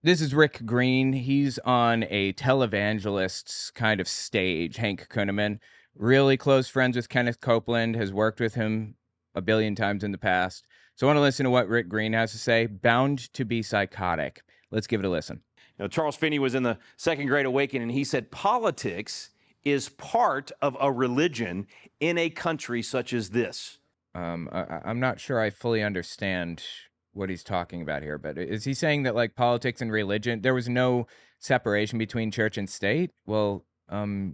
This is Rick Green. He's on a televangelist's kind of stage, Hank Kunneman. Really close friends with Kenneth Copeland, has worked with him a billion times in the past. So I want to listen to what Rick Green has to say. Bound to be psychotic. Let's give it a listen. Charles Finney was in the Second Great Awakening, and he said politics is part of a religion in a country such as this. I'm not sure I fully understand what he's talking about here, but is he saying that like politics and religion, there was no separation between church and state? Well,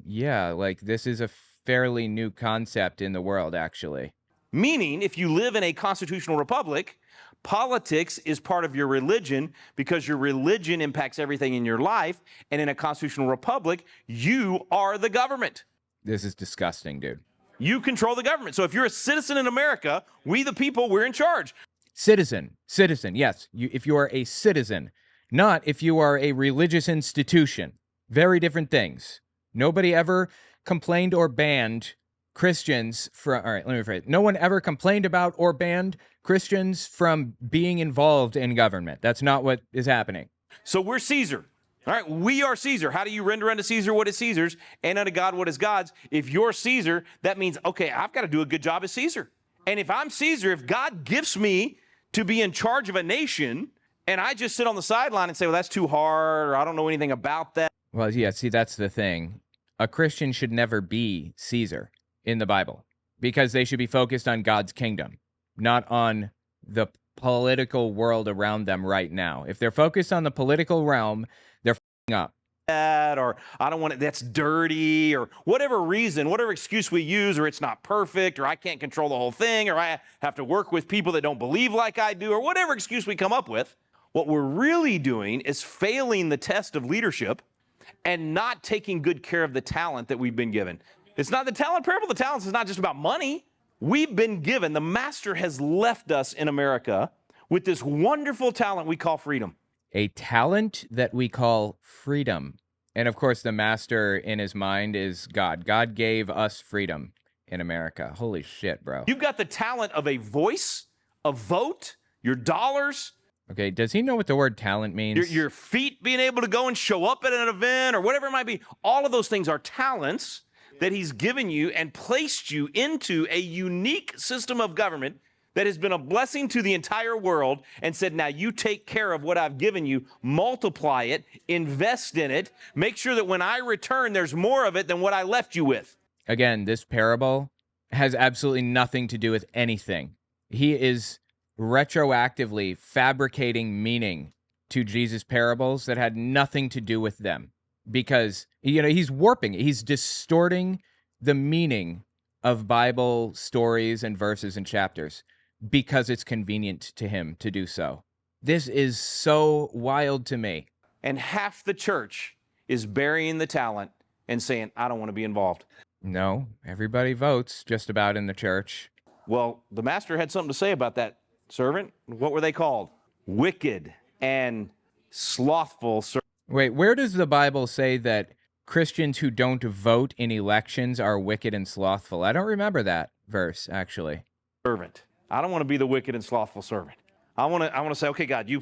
yeah, like this is a fairly new concept in the world, actually. Meaning, if you live in a constitutional republic, politics is part of your religion because your religion impacts everything in your life. And in a constitutional republic, you are the government. This is disgusting, dude. You control the government. So if you're a citizen in America, we the people, we're in charge. Citizen, yes. If you are a citizen, not if you are a religious institution. Very different things. Nobody ever complained or banned Christians from, all right, let me rephrase. No one ever complained about or banned Christians from being involved in government. That's not what is happening. So we're Caesar. All right, we are Caesar. How do you render unto Caesar what is Caesar's and unto God what is God's? If you're Caesar, that means, okay, I've got to do a good job as Caesar. And if I'm Caesar, if God gifts me to be in charge of a nation and I just sit on the sideline and say, well, that's too hard, or I don't know anything about that. Well, yeah, see, that's the thing. A Christian should never be Caesar in the Bible because they should be focused on God's kingdom, not on the political world around them right now. If they're focused on the political realm, they're f***ing up. Or I don't want it, that's dirty, or whatever reason, whatever excuse we use, or it's not perfect, or I can't control the whole thing, or I have to work with people that don't believe like I do, or whatever excuse we come up with. What we're really doing is failing the test of leadership and not taking good care of the talent that we've been given. It's not the talent parable. The talents is not just about money. We've been given, the master has left us in America with this wonderful talent we call freedom. A talent that we call freedom. And of course, the master in his mind is God. God gave us freedom in America. Holy shit, bro. You've got the talent of a voice, a vote, your dollars. Okay, does he know what the word talent means? Your feet being able to go and show up at an event or whatever it might be. All of those things are talents that he's given you and placed you into a unique system of government that has been a blessing to the entire world and said, now you take care of what I've given you, multiply it, invest in it, make sure that when I return, there's more of it than what I left you with. Again, this parable has absolutely nothing to do with anything. He is retroactively fabricating meaning to Jesus' parables that had nothing to do with them because, he's warping it. He's distorting the meaning of Bible stories and verses and chapters because it's convenient to him to do so. This is so wild to me. And half the church is burying the talent and saying, I don't want to be involved. No, everybody votes just about in the church. Well, the master had something to say about that servant. What were they called? Wicked and slothful servant. Wait, where does the Bible say that Christians who don't vote in elections are wicked and slothful? I don't remember that verse, actually. Servant. I don't want to be the wicked and slothful servant. I want to say, okay, God, you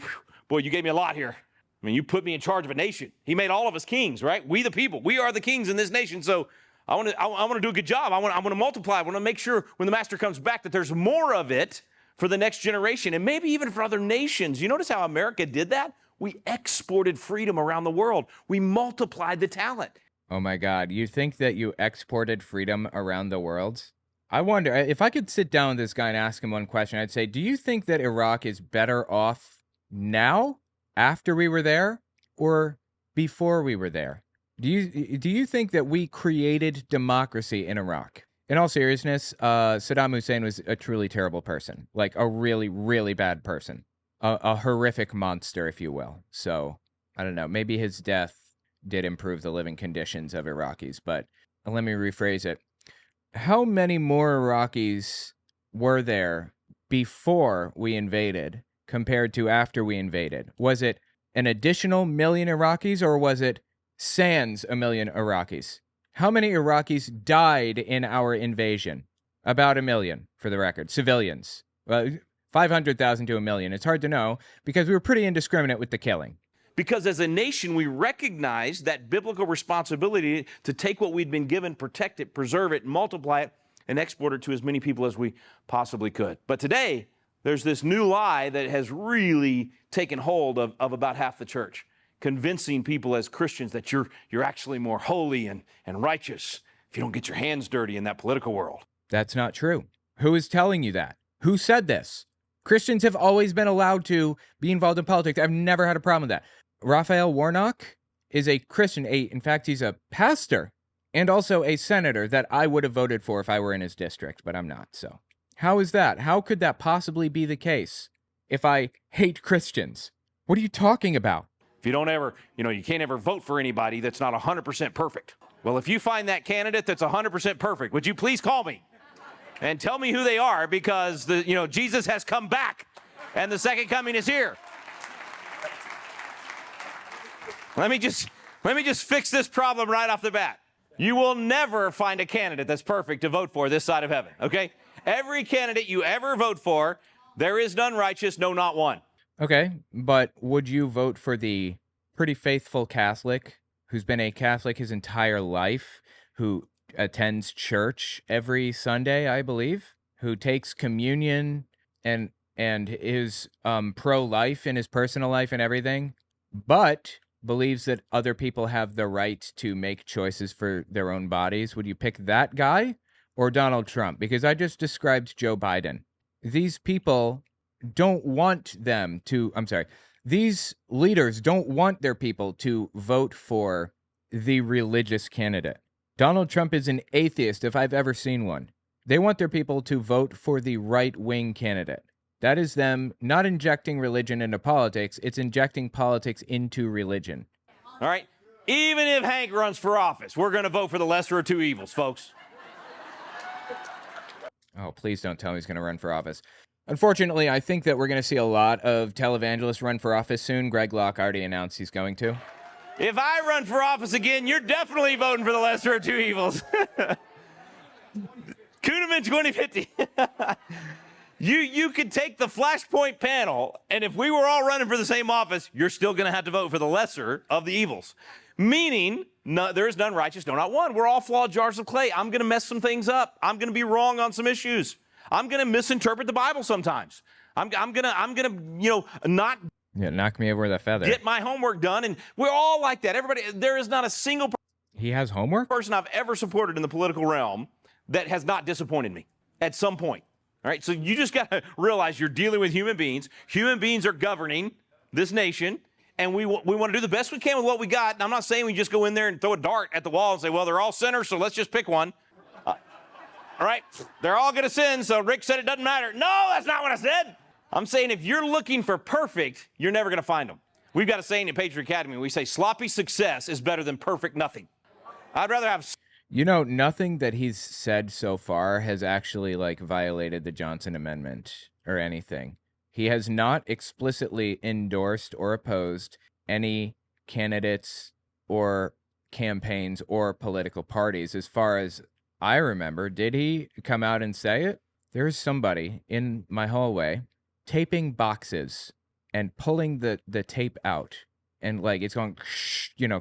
gave me a lot here. I mean, you put me in charge of a nation. He made all of us kings, right? We the people. We are the kings in this nation. So I want to do a good job. I want to multiply. I want to make sure when the master comes back that there's more of it for the next generation and maybe even for other nations. You notice how America did that? We exported freedom around the world. We multiplied the talent. Oh my God. You think that you exported freedom around the world? I wonder, if I could sit down with this guy and ask him one question, I'd say, do you think that Iraq is better off now, after we were there, or before we were there? Do you think that we created democracy in Iraq? In all seriousness, Saddam Hussein was a truly terrible person, like a really, really bad person, a horrific monster, if you will. So, I don't know, maybe his death did improve the living conditions of Iraqis, but let me rephrase it. How many more Iraqis were there before we invaded compared to after we invaded? Was it an additional million Iraqis or was it sans a million Iraqis? How many Iraqis died in our invasion? About 1 million, for the record. Civilians. Well, 500,000 to 1 million. It's hard to know because we were pretty indiscriminate with the killing. because as a nation, we recognize that biblical responsibility to take what we'd been given, protect it, preserve it, multiply it, and export it to as many people as we possibly could. But today, there's this new lie that has really taken hold of about half the church, convincing people as Christians that you're actually more holy and righteous if you don't get your hands dirty in that political world. That's not true. Who is telling you that? Who said this? Christians have always been allowed to be involved in politics. I've never had a problem with that. Raphael Warnock is a Christian. In fact, he's a pastor and also a senator that I would have voted for if I were in his district, but I'm not. So how is that? How could that possibly be the case if I hate Christians? What are you talking about? If you don't ever, you can't ever vote for anybody that's not 100% perfect. Well, if you find that candidate that's 100% perfect, would you please call me and tell me who they are, because Jesus has come back and the second coming is here. Let me just fix this problem right off the bat. You will never find a candidate that's perfect to vote for this side of heaven, okay? Every candidate you ever vote for, there is none righteous, no, not one. Okay, but would you vote for the pretty faithful Catholic who's been a Catholic his entire life, who attends church every Sunday, I believe, who takes communion and is pro-life in his personal life and everything, but believes that other people have the right to make choices for their own bodies? Would you pick that guy or Donald Trump? Because I just described Joe Biden. These people don't want them to, these leaders don't want their people to vote for the religious candidate. Donald Trump is an atheist if I've ever seen one. They want their people to vote for the right-wing candidate. That is them not injecting religion into politics, it's injecting politics into religion. All right? Even if Hank runs for office, we're going to vote for the lesser of two evils, folks. Oh, please don't tell me he's going to run for office. Unfortunately, I think that we're going to see a lot of televangelists run for office soon. Greg Locke already announced he's going to. If I run for office again, you're definitely voting for the lesser of two evils. Kuhneman 2050. You could take the Flashpoint panel, and if we were all running for the same office, you're still going to have to vote for the lesser of the evils. Meaning, there is none righteous, no, not one. We're all flawed jars of clay. I'm going to mess some things up. I'm going to be wrong on some issues. I'm going to misinterpret the Bible sometimes. I'm gonna not knock me over with a feather. Get my homework done, and we're all like that. Everybody, there is not a single He has homework? person I've ever supported in the political realm that has not disappointed me at some point. All right, so you just got to realize you're dealing with human beings. Human beings are governing this nation, and we want to do the best we can with what we got. And I'm not saying we just go in there and throw a dart at the wall and say, well, they're all sinners, so let's just pick one. All right, they're all going to sin, so Rick said it doesn't matter. No, that's not what I said. I'm saying if you're looking for perfect, you're never going to find them. We've got a saying at Patriot Academy. We say sloppy success is better than perfect nothing. I'd rather have... nothing that he's said so far has actually, violated the Johnson Amendment or anything. He has not explicitly endorsed or opposed any candidates or campaigns or political parties. As far as I remember, did he come out and say it? There's somebody in my hallway taping boxes and pulling the tape out, and it's going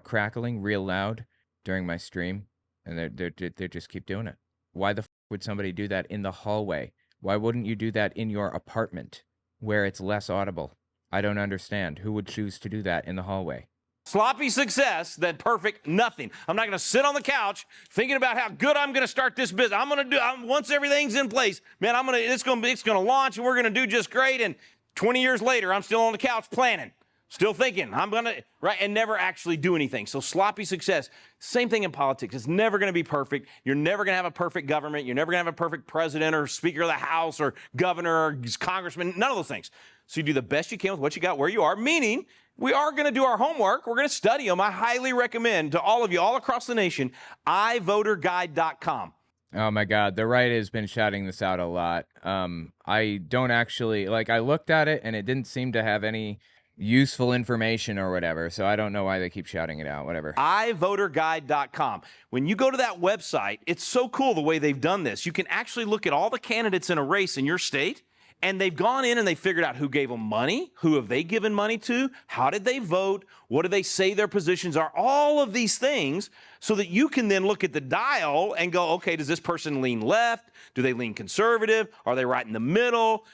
crackling real loud during my stream, and they just keep doing it. Why the would somebody do that in the hallway? Why wouldn't you do that in your apartment where it's less audible? I don't understand. Who would choose to do that in the hallway? Sloppy success than perfect nothing. I'm not going to sit on the couch thinking about how good I'm going to start this business. I'm going to once everything's in place, man, it's going to launch, and we're going to do just great. And 20 years later, I'm still on the couch planning, still thinking I'm going to, right, and never actually do anything. So sloppy success. Same thing in politics. It's never going to be perfect. You're never going to have a perfect government. You're never going to have a perfect president or speaker of the House or governor or congressman, none of those things. So you do the best you can with what you got where you are, meaning we are going to do our homework. We're going to study them. I highly recommend to all of you all across the nation, ivoterguide.com. Oh my God, the right has been shouting this out a lot. I don't actually, I looked at it and it didn't seem to have any useful information or whatever, so I don't know why they keep shouting it out, whatever. ivoterguide.com. When you go to that website, it's so cool the way they've done this. You can actually look at all the candidates in a race in your state, And they've gone in and they figured out who gave them money, who have they given money to, how did they vote, what do they say their positions are, all of these things, so that you can then look at the dial and go, okay, does this person lean left? Do they lean conservative? Are they right in the middle?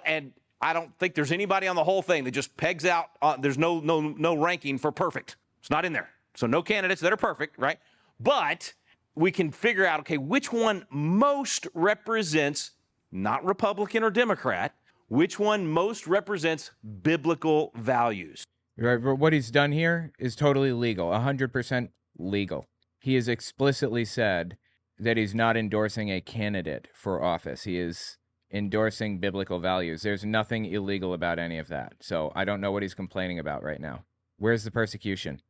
And I don't think there's anybody on the whole thing that just pegs out, there's no ranking for perfect. It's not in there. So no candidates that are perfect, right? But we can figure out, okay, which one most represents, not Republican or Democrat, which one most represents biblical values. Right, but what he's done here is totally legal, 100% legal. He has explicitly said that he's not endorsing a candidate for office. He is endorsing biblical values. There's nothing illegal about any of that. So I don't know what he's complaining about right now. Where's the persecution?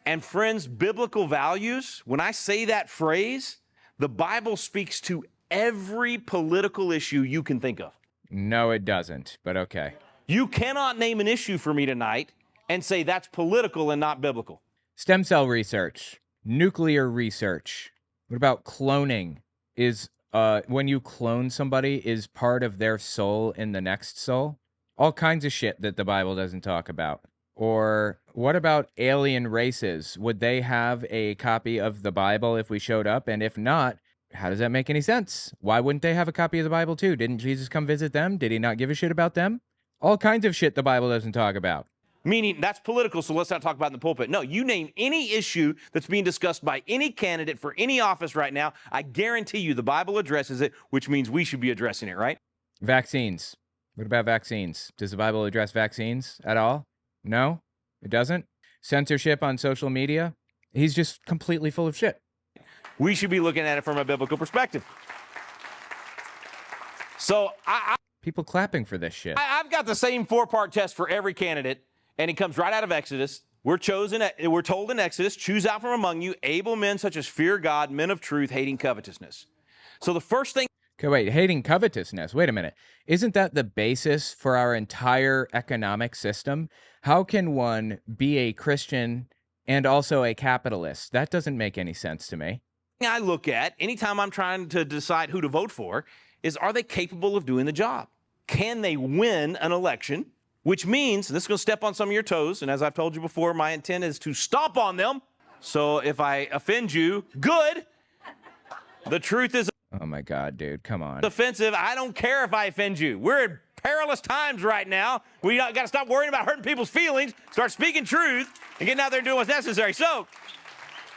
And friends, biblical values, when I say that phrase, the Bible speaks to every political issue you can think of. No, it doesn't, but okay. You cannot name an issue for me tonight and say that's political and not biblical. Stem cell research, nuclear research. What about cloning? Is when you clone somebody, is part of their soul in the next soul? All kinds of shit that the Bible doesn't talk about. Or what about alien races? Would they have a copy of the Bible if we showed up? And if not, how does that make any sense? Why wouldn't they have a copy of the Bible too? Didn't Jesus come visit them? Did he not give a shit about them? All kinds of shit the Bible doesn't talk about. Meaning that's political, so let's not talk about it in the pulpit. No, you name any issue that's being discussed by any candidate for any office right now, I guarantee you the Bible addresses it, which means we should be addressing it, right? Vaccines. What about vaccines? Does the Bible address vaccines at all? No, it doesn't. Censorship on social media. He's just completely full of shit. We should be looking at it from a biblical perspective. So People clapping for this shit. I've got the same 4-part test for every candidate, and it comes right out of Exodus. We're told in Exodus, choose out from among you able men such as fear God, men of truth, hating covetousness. So the first thing. Okay, wait, hating covetousness. Wait a minute. Isn't that the basis for our entire economic system? How can one be a Christian and also a capitalist? That doesn't make any sense to me. I look at anytime I'm trying to decide who to vote for is, are they capable of doing the job? Can they win an election? Which means, and this is going to step on some of your toes, and as I've told you before, my intent is to stomp on them. So if I offend you, good. The truth is, oh my God, dude, come on. Offensive. I don't care if I offend you. We're in perilous times right now. We got to stop worrying about hurting people's feelings, start speaking truth, and getting out there and doing what's necessary. So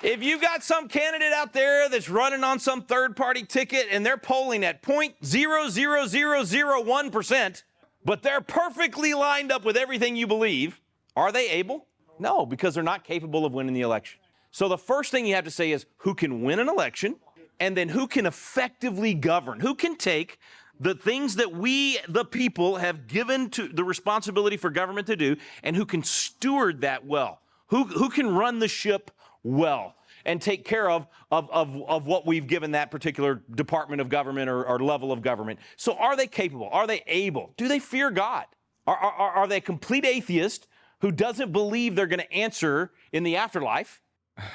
if you got some candidate out there that's running on some third-party ticket and they're polling at 0.00001%, but they're perfectly lined up with everything you believe, are they able? No, because they're not capable of winning the election. So the first thing you have to say is who can win an election, and then who can effectively govern, who can take the things that we, the people, have given to the responsibility for government to do, and who can steward that well, who can run the ship well and take care of what we've given that particular department of government or level of government. So are they capable? Are they able? Do they fear God? Are they a complete atheist who doesn't believe they're going to answer in the afterlife?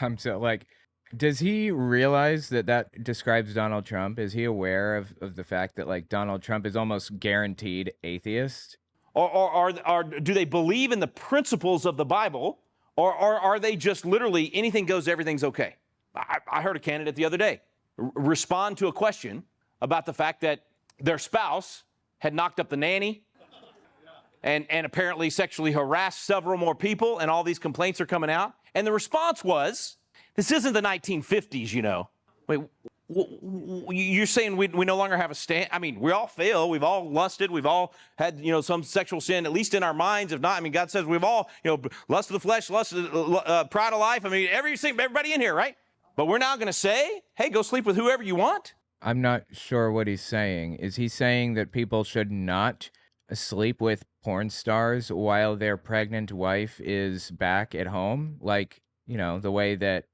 I'm so like, does he realize that describes Donald Trump? Is he aware of the fact that like Donald Trump is almost guaranteed atheist? Or do they believe in the principles of the Bible? Or are they just literally anything goes, everything's okay? I heard a candidate the other day respond to a question about the fact that their spouse had knocked up the nanny and apparently sexually harassed several more people, and all these complaints are coming out. And the response was, this isn't the 1950s, you know. Wait, you're saying we no longer have a stand? I mean, we all fail. We've all lusted. We've all had, some sexual sin, at least in our minds. If not, I mean, God says we've all, lust of the flesh, lust of pride of life. I mean, everybody in here, right? But we're now going to say, hey, go sleep with whoever you want. I'm not sure what he's saying. Is he saying that people should not sleep with porn stars while their pregnant wife is back at home? Like, the way that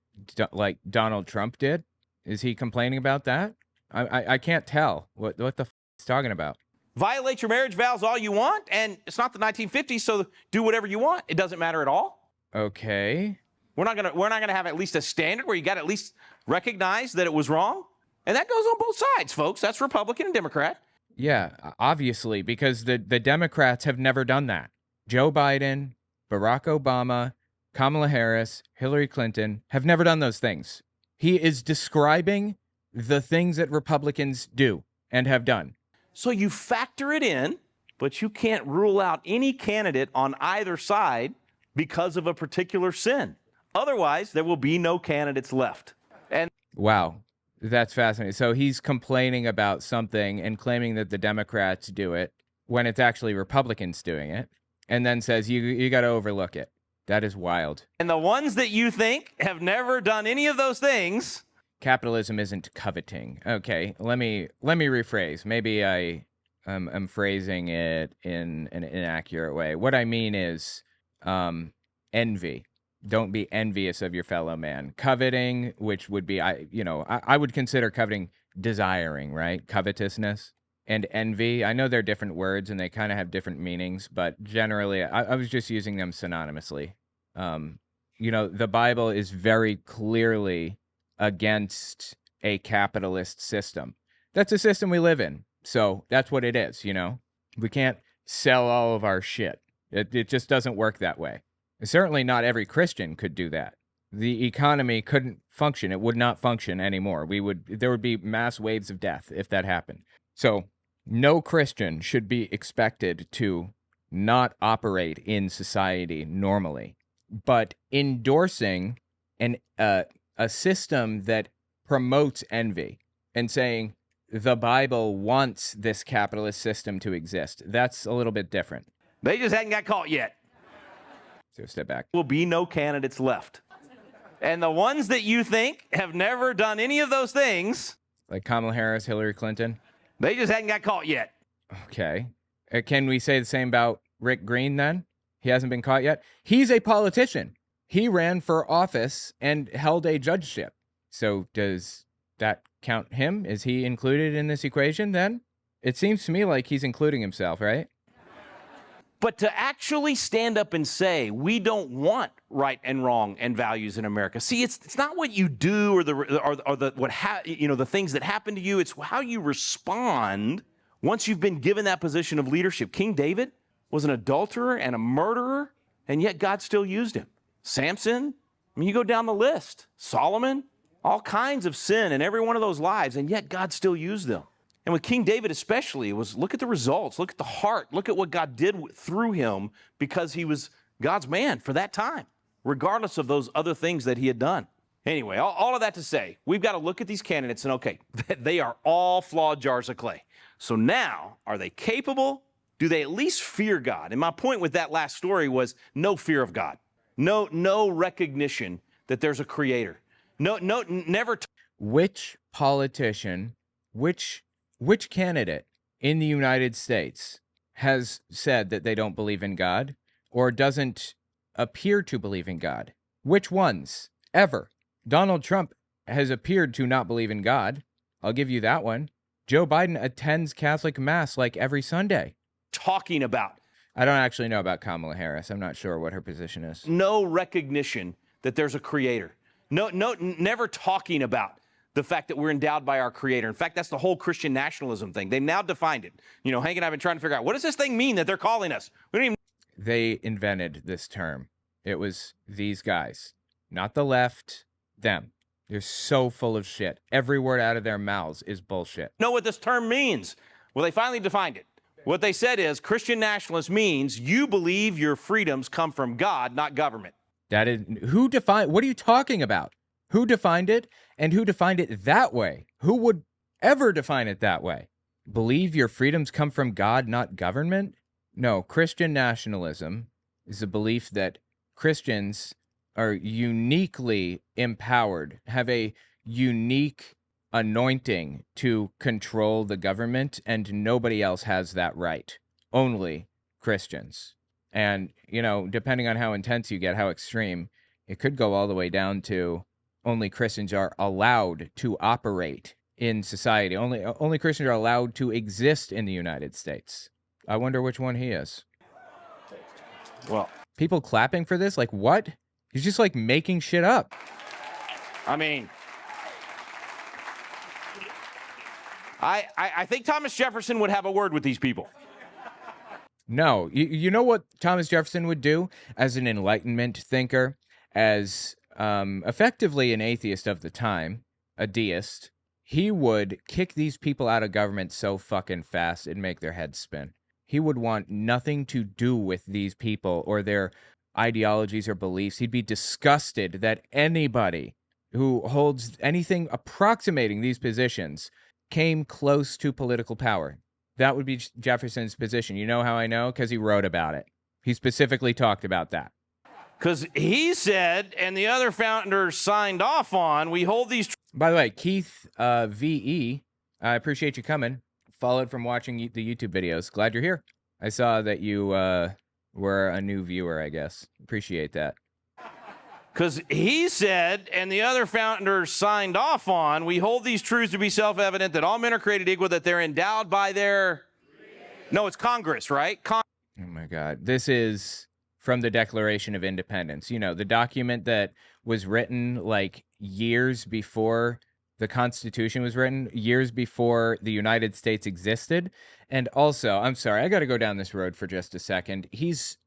like Donald Trump did? Is he complaining about that? I can't tell what the f he's talking about. Violate your marriage vows all you want, and it's not the 1950s, so do whatever you want. It doesn't matter at all. Okay. We're not gonna have at least a standard where you got to at least recognize that it was wrong, and that goes on both sides, folks. That's Republican and Democrat. Yeah, obviously, because the Democrats have never done that. Joe Biden, Barack Obama, Kamala Harris, Hillary Clinton have never done those things. He is describing the things that Republicans do and have done. So you factor it in, but you can't rule out any candidate on either side because of a particular sin. Otherwise, there will be no candidates left. And Wow, that's fascinating. So he's complaining about something and claiming that the Democrats do it when it's actually Republicans doing it, and then says you got to overlook it. That is wild. and the ones that you think have never done any of those things, Capitalism isn't coveting. Okay, let me rephrase. Maybe I'm phrasing it in an inaccurate way. What I mean is envy. Don't be envious of your fellow man. Coveting, which would be I would consider coveting desiring, right? Covetousness and envy. I know they're different words and they kind of have different meanings, but generally I was just using them synonymously. The Bible is very clearly against a capitalist system. That's a system we live in. So that's what it is, We can't sell all of our shit. It just doesn't work that way. Certainly not every Christian could do that. The economy couldn't function. It would not function anymore. There would be mass waves of death if that happened. So no Christian should be expected to not operate in society normally. But endorsing a system that promotes envy and saying the Bible wants this capitalist system to exist, that's a little bit different. they just hadn't got caught yet. So step back. Will be no candidates left. And the ones that you think have never done any of those things, Like Kamala Harris, Hillary Clinton. they just hadn't got caught yet. Okay. Can we say the same about Rick Green then? He hasn't been caught yet. He's a politician. He ran for office and held a judgeship. So does that count him? Is he included in this equation then? It seems to me like he's including himself, right? But to actually stand up and say, we don't want right and wrong and values in America. See, it's not what you do or the things that happen to you. It's how you respond once you've been given that position of leadership. King David was an adulterer and a murderer, and yet God still used him. Samson, I mean, you go down the list. Solomon, all kinds of sin in every one of those lives, and yet God still used them. And with King David especially, it was look at the results, look at the heart, look at what God did through him because he was God's man for that time, regardless of those other things that he had done. Anyway, all of that to say, we've got to look at these candidates and, okay, they are all flawed jars of clay. So now, are they capable? Do they at least fear God? And my point with that last story was no fear of God, no recognition that there's a creator, never. Which politician, which candidate in the United States has said that they don't believe in God or doesn't appear to believe in God? Which ones? Ever. Donald Trump has appeared to not believe in God. I'll give you that one. Joe Biden attends Catholic Mass like every Sunday. Talking about. I don't actually know about Kamala Harris. I'm not sure what her position is. No recognition that there's a creator. Never talking about the fact that we're endowed by our creator. In fact, that's the whole Christian nationalism thing. They've now defined it. Hank and I have been trying to figure out, what does this thing mean that they're calling us? We don't even. They invented this term. It was these guys, not the left, them. They're so full of shit. Every word out of their mouths is bullshit. Know what this term means? Well, they finally defined it. What they said is Christian nationalist means you believe your freedoms come from God, not government. That is who defined. What are you talking about? Who defined it and who defined it that way? Who would ever define it that way? Believe your freedoms come from God, not government? No, Christian nationalism is a belief that Christians are uniquely empowered, have a unique anointing to control the government, and nobody else has that right. Only Christians. And, depending on how intense you get, how extreme, it could go all the way down to only Christians are allowed to operate in society. Only Christians are allowed to exist in the United States. I wonder which one he is. Well, people clapping for this? Like, what? He's just like making shit up. I mean, I think Thomas Jefferson would have a word with these people. No, you know what Thomas Jefferson would do as an Enlightenment thinker, as effectively an atheist of the time, a deist. He would kick these people out of government so fucking fast it'd make their heads spin. He would want nothing to do with these people or their ideologies or beliefs. He'd be disgusted that anybody who holds anything approximating these positions came close to political power. That would be Jefferson's position. You know how I know? Because he wrote about it. He specifically talked about that. Because he said, and the other founders signed off on, we hold these. By the way, Keith VE, I appreciate you coming. Followed from watching the YouTube videos. Glad you're here. I saw that you were a new viewer, I guess. Appreciate that. Because he said, and the other founders signed off on, we hold these truths to be self-evident, that all men are created equal, that they're endowed by their... No, it's Congress, right? Oh, my God. This is from the Declaration of Independence. You know, the document that was written like years before the Constitution was written, years before the United States existed. And also, I'm sorry, I got to go down this road for just a second. He's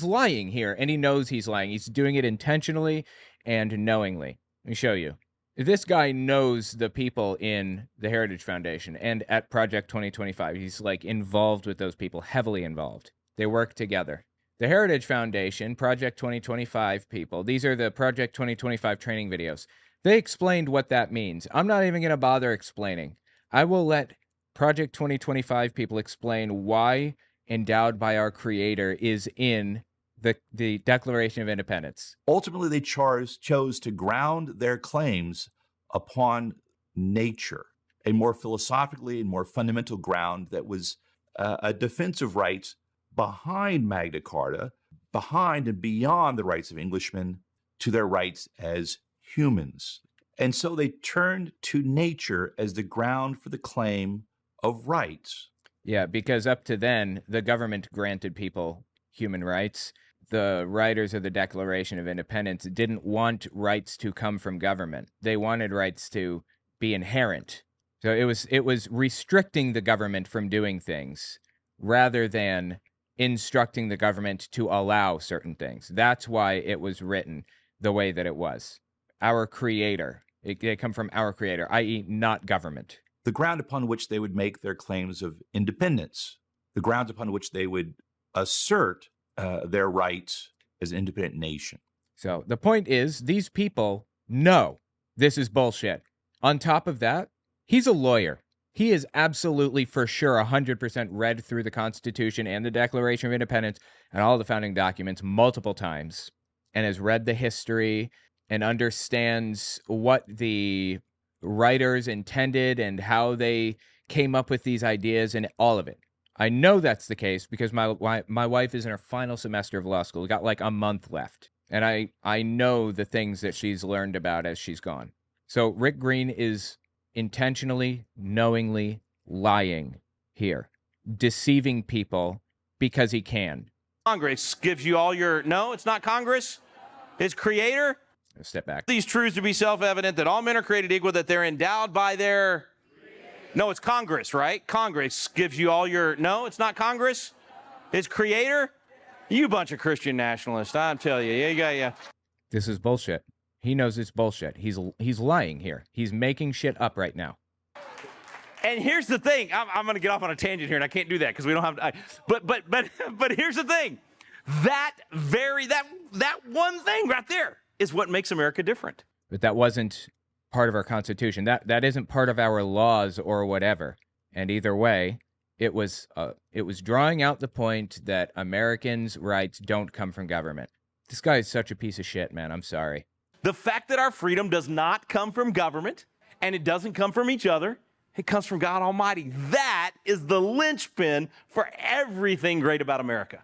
lying here, and he knows he's lying. He's doing it intentionally and knowingly. Let me show you. This guy knows the people in the Heritage Foundation and at Project 2025. He's like involved with those people, heavily involved. They work together. The Heritage Foundation, Project 2025 people, these are the Project 2025 training videos. They explained what that means. I'm not even going to bother explaining. I will let Project 2025 people explain why endowed by our Creator is in the Declaration of Independence. Ultimately, they chose to ground their claims upon nature, a more philosophically and more fundamental ground that was a defense of rights behind Magna Carta, behind and beyond the rights of Englishmen to their rights as humans. And so they turned to nature as the ground for the claim of rights. Yeah, because up to then, the government granted people human rights. The writers of the Declaration of Independence didn't want rights to come from government. They wanted rights to be inherent. So it was restricting the government from doing things rather than instructing the government to allow certain things. That's why it was written the way that it was. Our Creator. They come from our Creator, i.e. not government. The ground upon which they would make their claims of independence, the grounds upon which they would assert their rights as an independent nation. So the point is, these people know this is bullshit. On top of that, he's a lawyer. He is absolutely for sure 100% read through the Constitution and the Declaration of Independence and all the founding documents multiple times and has read the history and understands what the writers intended and how they came up with these ideas and all of it. I know that's the case because my wife is in her final semester of law school. We got like a month left. And I know the things that she's learned about as she's gone. So Rick Green is intentionally, knowingly lying here, deceiving people because he can. Congress gives you all your... No, it's not Congress. It's Creator. Step back. These truths to be self-evident, that all men are created equal, that they're endowed by their... No, it's Congress, right? Congress gives you all your... No, it's not Congress. It's Creator. You bunch of Christian nationalists, I'm telling you. Yeah. This is bullshit. He knows it's bullshit. He's lying here. He's making shit up right now. And here's the thing. I'm going to get off on a tangent here, and I can't do that because we don't have... But here's the thing. That one thing right there is what makes America different. But that wasn't part of our Constitution. That isn't part of our laws or whatever. And either way, it was drawing out the point that Americans' rights don't come from government. This guy is such a piece of shit, man. I'm sorry. The fact that our freedom does not come from government and it doesn't come from each other, it comes from God Almighty. That is the linchpin for everything great about America.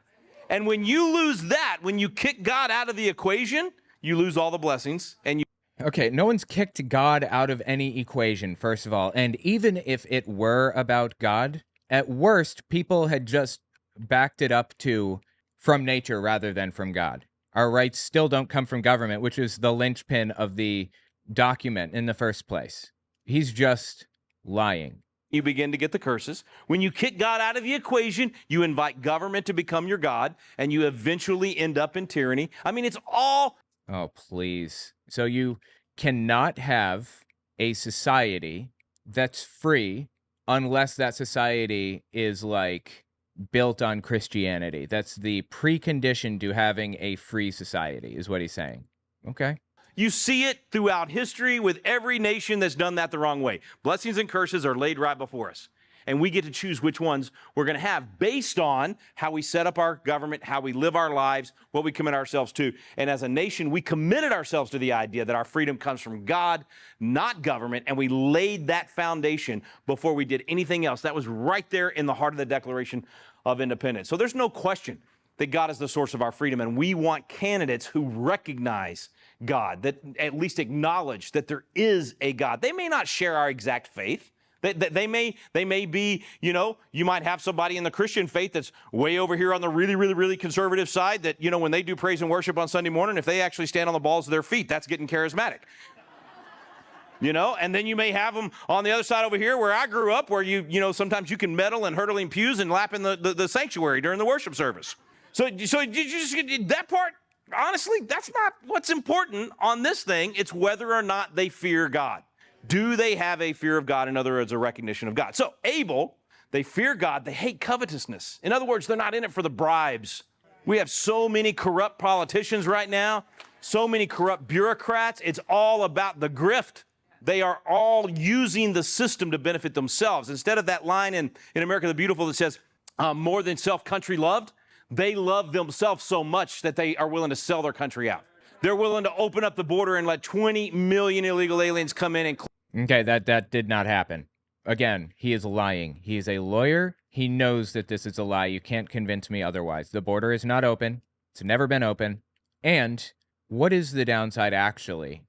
And when you lose that, when you kick God out of the equation, you lose all the blessings. And you... Okay, no one's kicked God out of any equation, first of all. And even if it were about God, at worst, people had just backed it up to from nature rather than from God. Our rights still don't come from government, which is the linchpin of the document in the first place. He's just lying. you begin to get the curses. When you kick God out of the equation, you invite government to become your God, and you eventually end up in tyranny. I mean, it's all. Oh, please. So you cannot have a society that's free unless that society is like built on Christianity. That's the precondition to having a free society, is what he's saying. Okay. You see it throughout history with every nation that's done that the wrong way. Blessings and curses are laid right before us. And we get to choose which ones we're going to have based on how we set up our government, how we live our lives, what we commit ourselves to. And as a nation, we committed ourselves to the idea that our freedom comes from God, not government, and we laid that foundation before we did anything else. That was right there in the heart of the Declaration of Independence. So there's no question that God is the source of our freedom, and we want candidates who recognize God, that at least acknowledge that there is a God. They may not share our exact faith. They may be, you might have somebody in the Christian faith that's way over here on the really, really, really conservative side that, when they do praise and worship on Sunday morning, if they actually stand on the balls of their feet, that's getting charismatic. And then you may have them on the other side over here where I grew up, where sometimes you can meddle and hurdling pews and lap in the sanctuary during the worship service. So you just that part, honestly, that's not what's important on this thing. It's whether or not they fear God. Do they have a fear of God? In other words, a recognition of God. So Abel, they fear God. They hate covetousness. In other words, they're not in it for the bribes. We have so many corrupt politicians right now, so many corrupt bureaucrats. It's all about the grift. They are all using the system to benefit themselves. Instead of that line in America the Beautiful that says, more than self, country loved, they love themselves so much that they are willing to sell their country out. They're willing to open up the border and let 20 million illegal aliens come in and. Okay, that did not happen. Again, he is lying. He is a lawyer. He knows that this is a lie. You can't convince me otherwise. The border is not open. It's never been open. And what is the downside actually?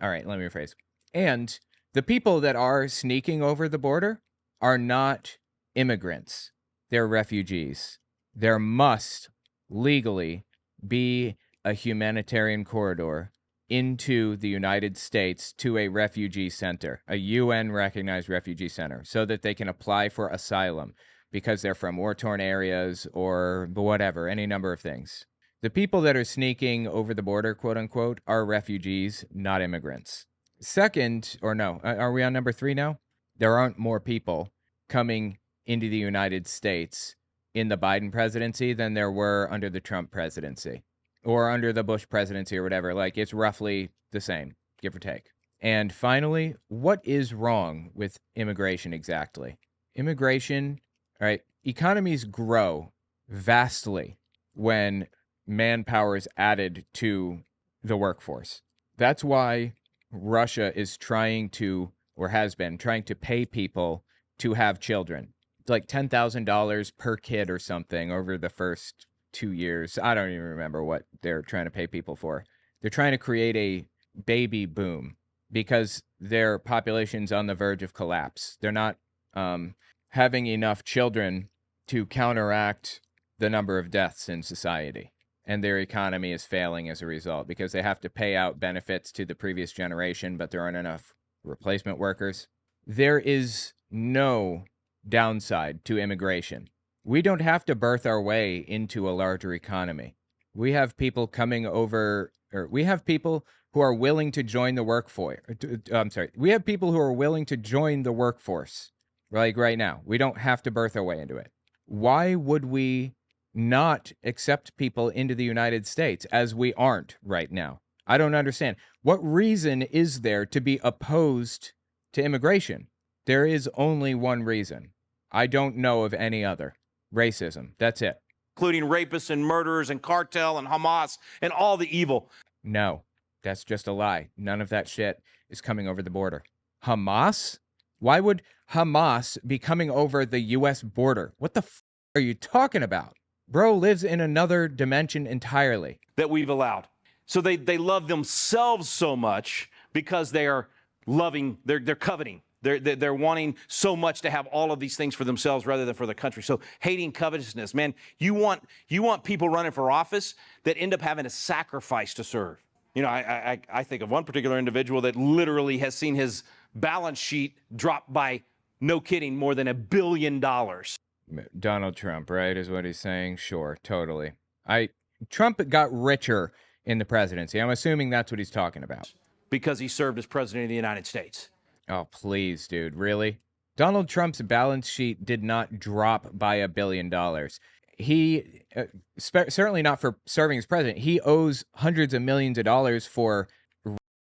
All right, let me rephrase. And the people that are sneaking over the border are not immigrants. They're refugees. There must legally be a humanitarian corridor into the United States to a refugee center, a UN-recognized refugee center, so that they can apply for asylum because they're from war-torn areas or whatever, any number of things. The people that are sneaking over the border, quote-unquote, are refugees, not immigrants. Second, or no, are we on number 3 now? There aren't more people coming into the United States in the Biden presidency than there were under the Trump presidency. Or under the Bush presidency or whatever. Like, it's roughly the same, give or take. And finally, what is wrong with immigration exactly? Immigration, all right, economies grow vastly when manpower is added to the workforce. That's why Russia is trying to, or has been, trying to pay people to have children. It's like $10,000 per kid or something over the first 2 years. I don't even remember what they're trying to pay people for. They're trying to create a baby boom because their population's on the verge of collapse. They're not having enough children to counteract the number of deaths in society. And their economy is failing as a result because they have to pay out benefits to the previous generation, but there aren't enough replacement workers. There is no downside to immigration. We don't have to birth our way into a larger economy. We have people coming over, or we have people who are willing to join the workforce. We have people who are willing to join the workforce, like right now. We don't have to birth our way into it. Why would we not accept people into the United States as we aren't right now? I don't understand. What reason is there to be opposed to immigration? There is only one reason. I don't know of any other. Racism. That's it. Including rapists and murderers and cartel and Hamas and all the evil. No, that's just a lie. None of that shit is coming over the border. Hamas? Why would Hamas be coming over the U.S. border? What the f*** are you talking about? Bro lives in another dimension entirely. That we've allowed. So they love themselves so much because they are loving, they're coveting. They're wanting so much to have all of these things for themselves rather than for the country. So hating covetousness, man, you want people running for office that end up having to sacrifice to serve. I think of one particular individual that literally has seen his balance sheet drop by No kidding, more than $1 billion. Donald Trump, right, is what he's saying. Sure, totally. Trump got richer in the presidency. I'm assuming that's what he's talking about. Because he served as president of the United States. Oh, please, dude, really? Donald Trump's balance sheet did not drop by $1 billion. He certainly not for serving as president. He owes hundreds of millions of dollars for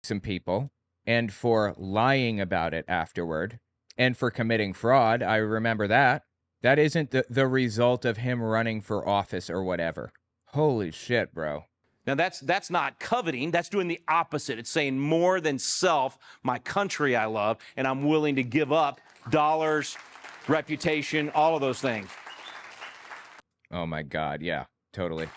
some people and for lying about it afterward and for committing fraud. I remember that. That isn't the result of him running for office or whatever. Holy shit, bro. Now, that's not coveting. That's doing the opposite. It's saying more than self, my country I love, and I'm willing to give up dollars, reputation, all of those things. Oh, my God. Yeah, totally.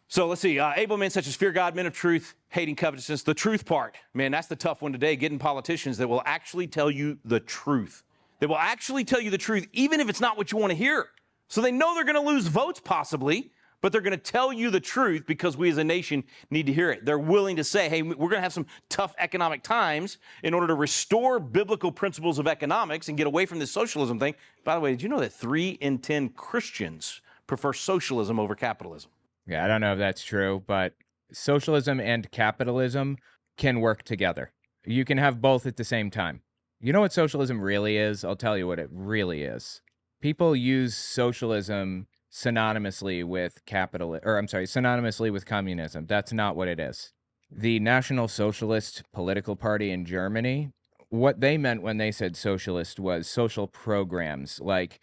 So let's see. Able men such as fear God, men of truth, hating covetousness. The truth part, man, that's the tough one today, getting politicians that will actually tell you the truth. They will actually tell you the truth, even if it's not what you want to hear. So they know they're going to lose votes possibly, but they're going to tell you the truth because we as a nation need to hear it. They're willing to say, hey, we're going to have some tough economic times in order to restore biblical principles of economics and get away from this socialism thing. By the way, did you know that 3 in 10 Christians prefer socialism over capitalism? Yeah, I don't know if that's true, but socialism and capitalism can work together. You can have both at the same time. You know what socialism really is? I'll tell you what it really is. People use socialism synonymously with synonymously with communism. That's not what it is. The National Socialist political party in Germany, what they meant when they said socialist was social programs like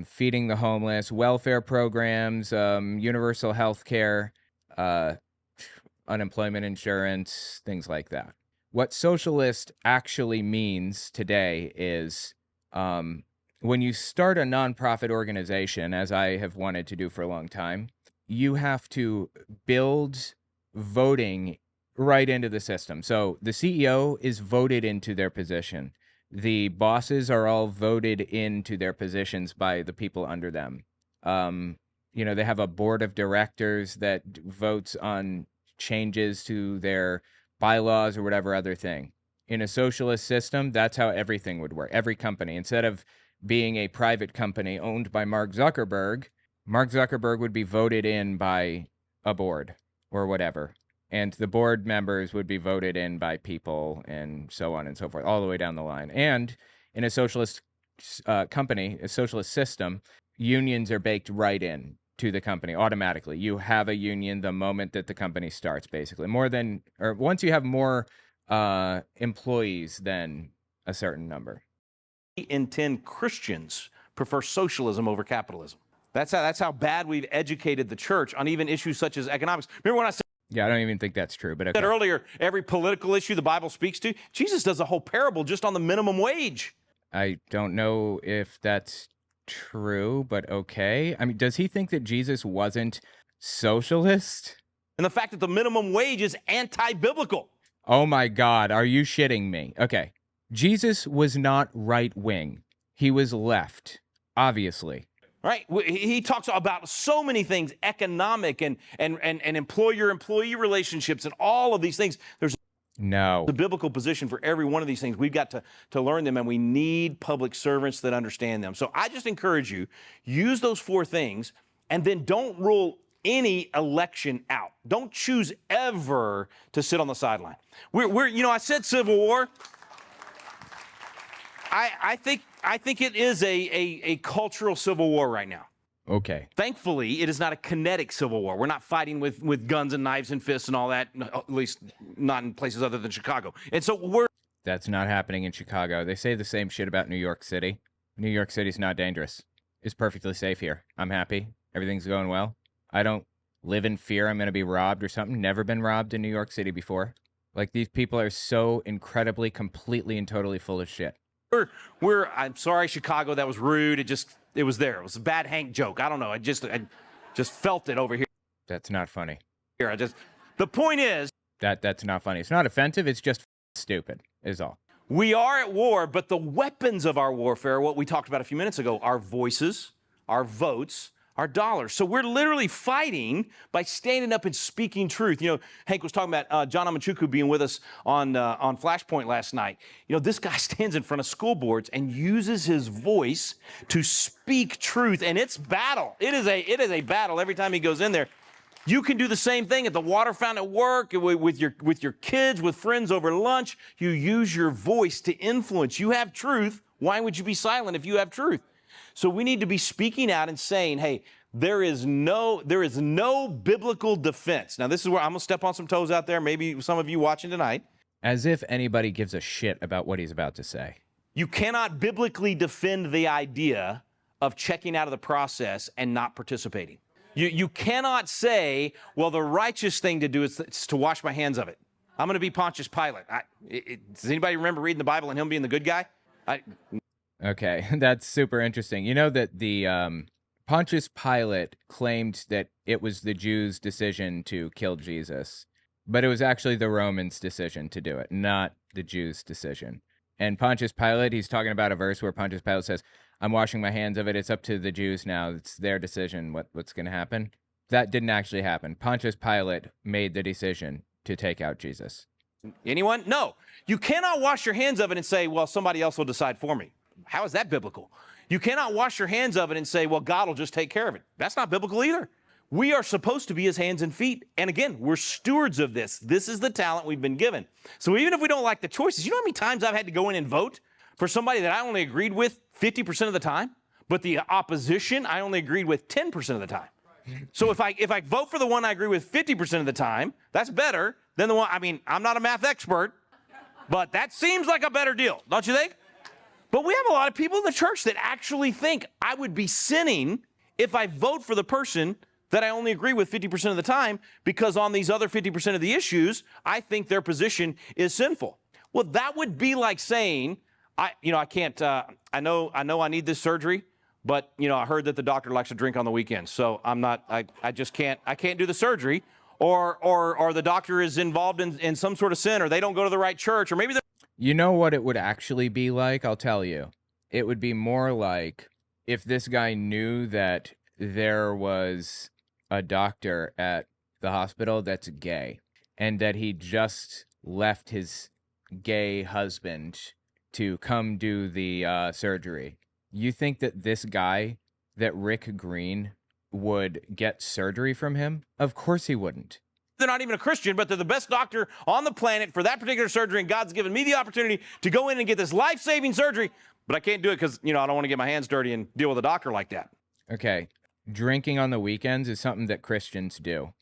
feeding the homeless, welfare programs, universal health care, unemployment insurance, things like that. What socialist actually means today is when you start a nonprofit organization, as I have wanted to do for a long time, you have to build voting right into the system. So the CEO is voted into their position. The bosses are all voted into their positions by the people under them. They have a board of directors that votes on changes to their bylaws or whatever other thing. In a socialist system, that's how everything would work. Every company, instead of being a private company owned by Mark Zuckerberg would be voted in by a board or whatever. And the board members would be voted in by people and so on and so forth, all the way down the line. And in a socialist company, a socialist system, unions are baked right in to the company automatically. You have a union the moment that the company starts, basically. Once you have more employees than a certain number. 3 in 10 Christians prefer socialism over capitalism. That's how bad we've educated the church on even issues such as economics. Remember when I said Yeah, I don't even think that's true, but okay. earlier, every political issue the Bible speaks to, Jesus does a whole parable just on the minimum wage. I don't know if that's true, but okay. I mean, does he think that Jesus wasn't socialist? And the fact that the minimum wage is anti-biblical. Oh my God, are you shitting me? Okay. Jesus was not right-wing. He was left, obviously. Right? He talks about so many things, economic and employer-employee relationships and all of these things. There's No. the biblical position for every one of these things. We've got to learn them, and we need public servants that understand them. So I just encourage you, use those 4 things, and then don't rule any election out. Don't choose ever to sit on the sideline. I said Civil War. I think it is a cultural civil war right now. Okay. Thankfully, it is not a kinetic civil war. We're not fighting with guns and knives and fists and all that, at least not in places other than Chicago. And so That's not happening in Chicago. They say the same shit about New York City. New York City's not dangerous. It's perfectly safe here. I'm happy. Everything's going well. I don't live in fear I'm going to be robbed or something. Never been robbed in New York City before. Like, these people are so incredibly, completely, and totally full of shit. I'm sorry, Chicago, that was rude. It was there. It was a bad Hank joke. I don't know. I just felt it over here. That's not funny. The point is, That's not funny. It's not offensive. It's just stupid, is all. we are at war, but the weapons of our warfare, what we talked about a few minutes ago, our voices, our votes, our dollars. So we're literally fighting by standing up and speaking truth. You know, Hank was talking about John Amachuku being with us on Flashpoint last night. You know, this guy stands in front of school boards and uses his voice to speak truth, and it's battle. It is a battle every time he goes in there. You can do the same thing at the water fountain at work, with your kids, with friends over lunch. You use your voice to influence. You have truth. Why would you be silent if you have truth? So we need to be speaking out and saying, hey, there is no biblical defense. Now, this is where I'm going to step on some toes out there, maybe some of you watching tonight. As if anybody gives a shit about what he's about to say. You cannot biblically defend the idea of checking out of the process and not participating. You cannot say, well, the righteous thing to do is to wash my hands of it. I'm going to be Pontius Pilate. Does anybody remember reading the Bible and him being the good guy? Okay, that's super interesting. You know that the Pontius Pilate claimed that it was the Jews' decision to kill Jesus, but it was actually the Romans' decision to do it, not the Jews' decision. And Pontius Pilate, he's talking about a verse where Pontius Pilate says, I'm washing my hands of it. It's up to the Jews now. It's their decision what's going to happen. That didn't actually happen. Pontius Pilate made the decision to take out Jesus. Anyone? No. You cannot wash your hands of it and say, well, somebody else will decide for me. How is that biblical? You cannot wash your hands of it and say, well, God will just take care of it. That's not biblical either. We are supposed to be his hands and feet. And again, we're stewards of this. This is the talent we've been given. So even if we don't like the choices, you know how many times I've had to go in and vote for somebody that I only agreed with 50% of the time, but the opposition I only agreed with 10% of the time. So if I vote for the one I agree with 50% of the time, that's better than the one, I mean, I'm not a math expert, but that seems like a better deal, don't you think? But we have a lot of people in the church that actually think I would be sinning if I vote for the person that I only agree with 50% of the time, because on these other 50% of the issues, I think their position is sinful. Well, that would be like saying, I know I need this surgery, but, I heard that the doctor likes to drink on the weekends, so I can't do the surgery, or the doctor is involved in some sort of sin, or they don't go to the right church, or maybe they're... You know what it would actually be like? I'll tell you. It would be more like if this guy knew that there was a doctor at the hospital that's gay, and that he just left his gay husband to come do the surgery. You think that this guy, that Rick Green, would get surgery from him? Of course he wouldn't. They're not even a Christian, but they're the best doctor on the planet for that particular surgery, and God's given me the opportunity to go in and get this life-saving surgery, but I can't do it because, I don't want to get my hands dirty and deal with a doctor like that. Okay, drinking on the weekends is something that Christians do.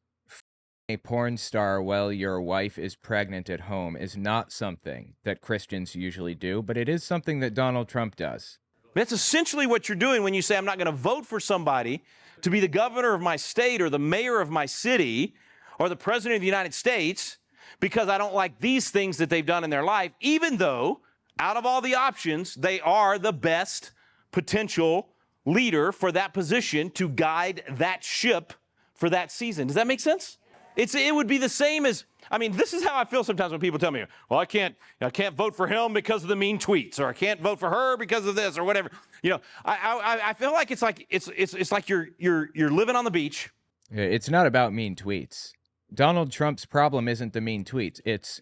A porn star while your wife is pregnant at home is not something that Christians usually do, but it is something that Donald Trump does. That's essentially what you're doing when you say, I'm not going to vote for somebody to be the governor of my state or the mayor of my city or the president of the United States because I don't like these things that they've done in their life, even though out of all the options, they are the best potential leader for that position to guide that ship for that season. Does that make sense? It would be the same as, this is how I feel sometimes when people tell me, well, I can't vote for him because of the mean tweets, or I can't vote for her because of this, or whatever. I feel like it's like you're living on the beach. It's not about mean tweets. Donald Trump's problem isn't the mean tweets. It's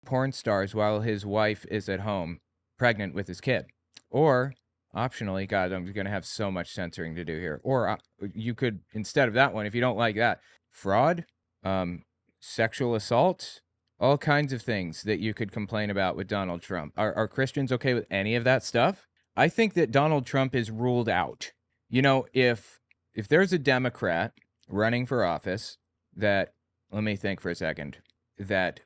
porn stars while his wife is at home, pregnant with his kid. Or, optionally, God, I'm going to have so much censoring to do here. Or you could, instead of that one, if you don't like that, fraud, sexual assault, all kinds of things that you could complain about with Donald Trump. Are Christians okay with any of that stuff? I think that Donald Trump is ruled out. If there's a Democrat running for office that, let me think for a second, that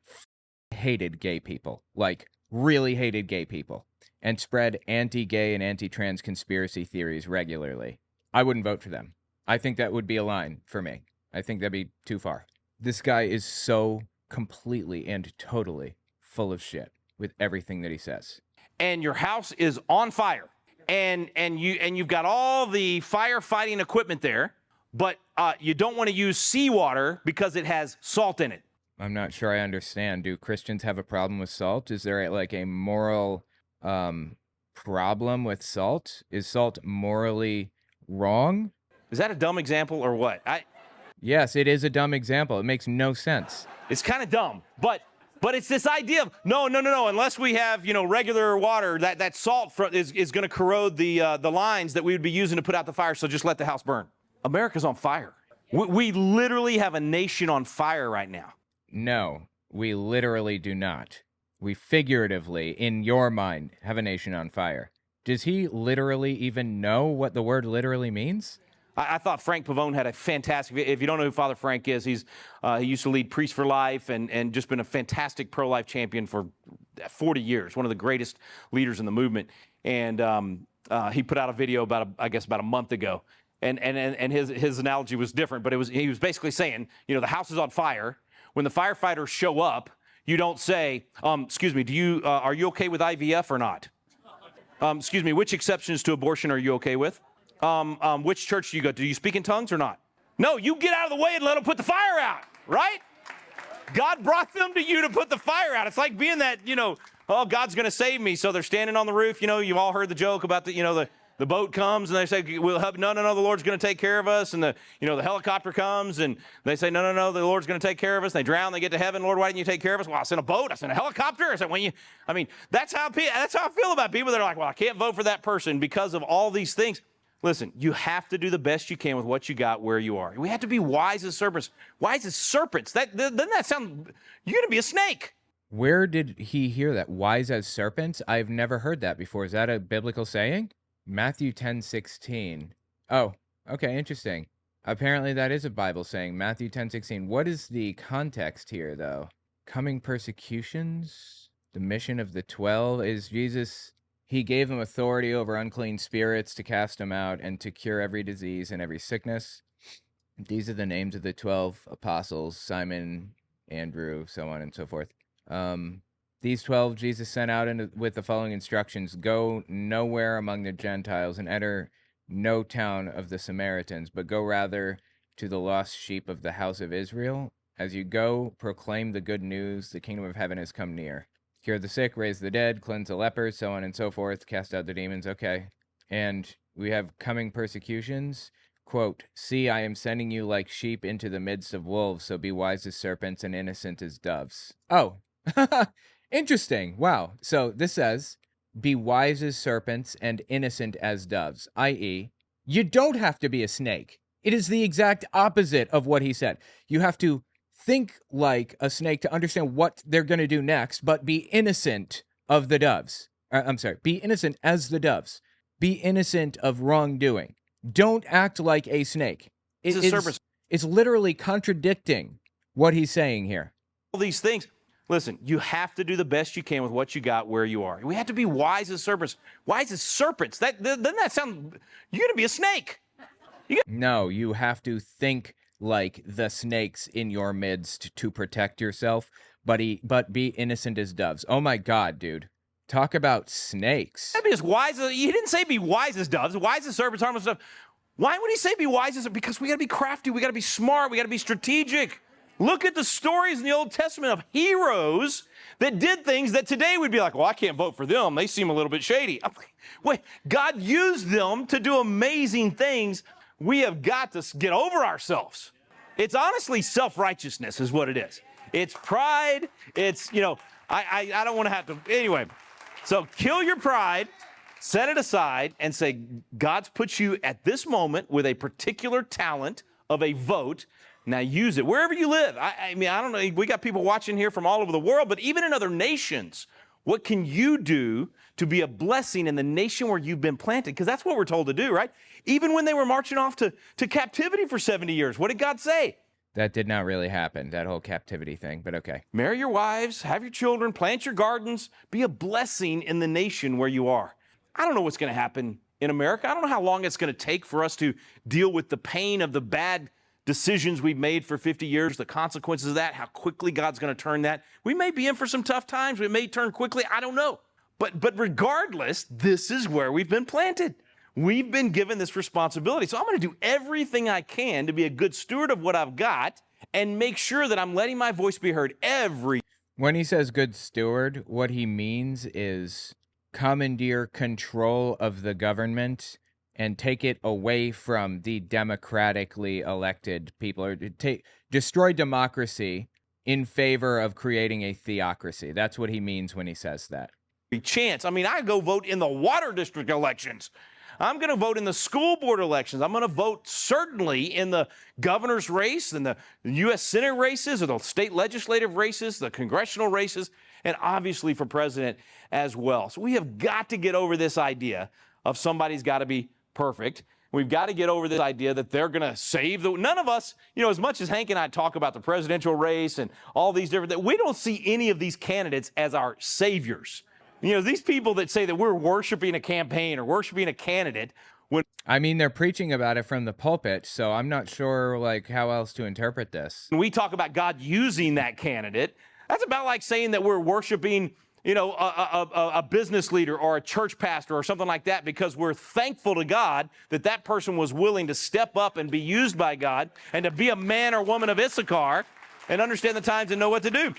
hated gay people, like really hated gay people, and spread anti-gay and anti-trans conspiracy theories regularly, I wouldn't vote for them. I think that would be a line for me. I think that'd be too far. This guy is so completely and totally full of shit with everything that he says. And your house is on fire, and you've got all the firefighting equipment there, but you don't want to use seawater because it has salt in it. I'm not sure I understand. Do Christians have a problem with salt? Is there a moral problem with salt? Is salt morally wrong? Is that a dumb example or what? Yes, it is a dumb example. It makes no sense. It's kind of dumb, but it's this idea of no. Unless we have regular water, that salt is going to corrode the lines that we would be using to put out the fire. So just let the house burn. America's on fire. We literally have a nation on fire right now. No, we literally do not. We figuratively, in your mind, have a nation on fire. Does he literally even know what the word literally means? I thought Frank Pavone had a fantastic. If you don't know who Father Frank is, he used to lead Priests for Life and just been a fantastic pro-life champion for 40 years. One of the greatest leaders in the movement. And he put out a video about a month ago. And his analogy was different, but he was basically saying, the house is on fire. When the firefighters show up, you don't say, excuse me, are you okay with IVF or not? Excuse me, which exceptions to abortion are you okay with? Which church do you go to? Do you speak in tongues or not? No, you get out of the way and let them put the fire out, right? God brought them to you to put the fire out. It's like being that, oh, God's going to save me. So they're standing on the roof. You all heard the joke about the boat comes and they say, we'll help. No, the Lord's going to take care of us. And the helicopter comes and they say, no, the Lord's going to take care of us. And they drown, they get to heaven. Lord, why didn't you take care of us? Well, I sent a boat. I sent a helicopter. I said, that's how I feel about people that are like, well, I can't vote for that person because of all these things. Listen, you have to do the best you can with what you got where you are. We have to be wise as serpents. Wise as serpents. Doesn't that sound, you're going to be a snake. Where did he hear that? Wise as serpents? I've never heard that before. Is that a biblical saying? Matthew 10:16. Oh, okay, interesting. Apparently that is a Bible saying, Matthew 10:16. What is the context here, though? Coming persecutions? The mission of the 12? Is Jesus... He gave them authority over unclean spirits to cast them out and to cure every disease and every sickness. These are the names of the 12 apostles, Simon, Andrew, so on and so forth. These 12 Jesus sent out with the following instructions. Go nowhere among the Gentiles and enter no town of the Samaritans, but go rather to the lost sheep of the house of Israel. As you go, proclaim the good news. The kingdom of heaven has come near. Cure the sick, raise the dead, cleanse the lepers, so on and so forth, cast out the demons. Okay. And we have coming persecutions. Quote, see, I am sending you like sheep into the midst of wolves, so be wise as serpents and innocent as doves. Oh, interesting. Wow. So this says, be wise as serpents and innocent as doves, i.e., you don't have to be a snake. It is the exact opposite of what he said. You have to think like a snake to understand what they're going to do next, but be innocent of the doves. Be innocent as the doves. Be innocent of wrongdoing. Don't act like a snake. It's literally contradicting what he's saying here. All these things. Listen, you have to do the best you can with what you got where you are. We have to be wise as serpents. Wise as serpents. Doesn't that sound... You're going to be a snake. No, you have to think like the snakes in your midst to protect yourself, but be innocent as doves. Oh my God, dude. Talk about snakes. Be as wise as, he didn't say be wise as doves, wise as serpents, harmless stuff. Why would he say be wise as? Because we got to be crafty, we got to be smart, we got to be strategic. Look at the stories in the Old Testament of heroes that did things that today we'd be like, well, I can't vote for them. They seem a little bit shady. Wait, God used them to do amazing things. We have got to get over ourselves. It's honestly self-righteousness is what it is. It's pride. It's, I don't want to have to, anyway. So kill your pride, set it aside, and say, God's put you at this moment with a particular talent of a vote. Now use it wherever you live. I don't know. We got people watching here from all over the world, but even in other nations, what can you do to be a blessing in the nation where you've been planted? Because that's what we're told to do, right? Even when they were marching off to captivity for 70 years, what did God say? That did not really happen, that whole captivity thing, but okay. Marry your wives, have your children, plant your gardens, be a blessing in the nation where you are. I don't know what's going to happen in America. I don't know how long it's going to take for us to deal with the pain of the bad decisions we've made for 50 years, the consequences of that, how quickly God's going to turn that. We may be in for some tough times. We may turn quickly. I don't know. But regardless, this is where we've been planted. We've been given this responsibility. So I'm going to do everything I can to be a good steward of what I've got and make sure that I'm letting my voice be heard When he says good steward, what he means is commandeer control of the government and take it away from the democratically elected people, or destroy democracy in favor of creating a theocracy. That's what he means when he says that. Chance. I mean, I go vote in the water district elections. I'm going to vote in the school board elections. I'm going to vote certainly in the governor's race and the U.S. Senate races, or the state legislative races, the congressional races, and obviously for president as well. So we have got to get over this idea of somebody's got to be perfect. We've got to get over this idea that they're going to save the... None of us, as much as Hank and I talk about the presidential race and all these different things, we don't see any of these candidates as our saviors. These people that say that we're worshiping a campaign or worshiping a candidate, I mean, they're preaching about it from the pulpit, so I'm not sure, how else to interpret this. when we talk about God using that candidate, that's about like saying that we're worshiping, a business leader or a church pastor or something like that, because we're thankful to God that that person was willing to step up and be used by God and to be a man or woman of Issachar and understand the times and know what to do.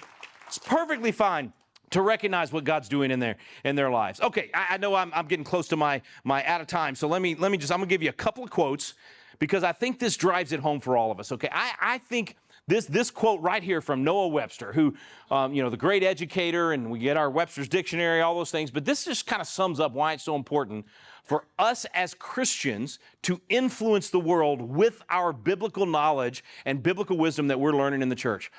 It's perfectly fine to recognize what God's doing in their lives. Okay, I know I'm getting close to my out of time, so let me just, I'm gonna give you a couple of quotes because I think this drives it home for all of us. Okay, I think this quote right here from Noah Webster, who, the great educator, and we get our Webster's dictionary, all those things, but this just kind of sums up why it's so important for us as Christians to influence the world with our biblical knowledge and biblical wisdom that we're learning in the church.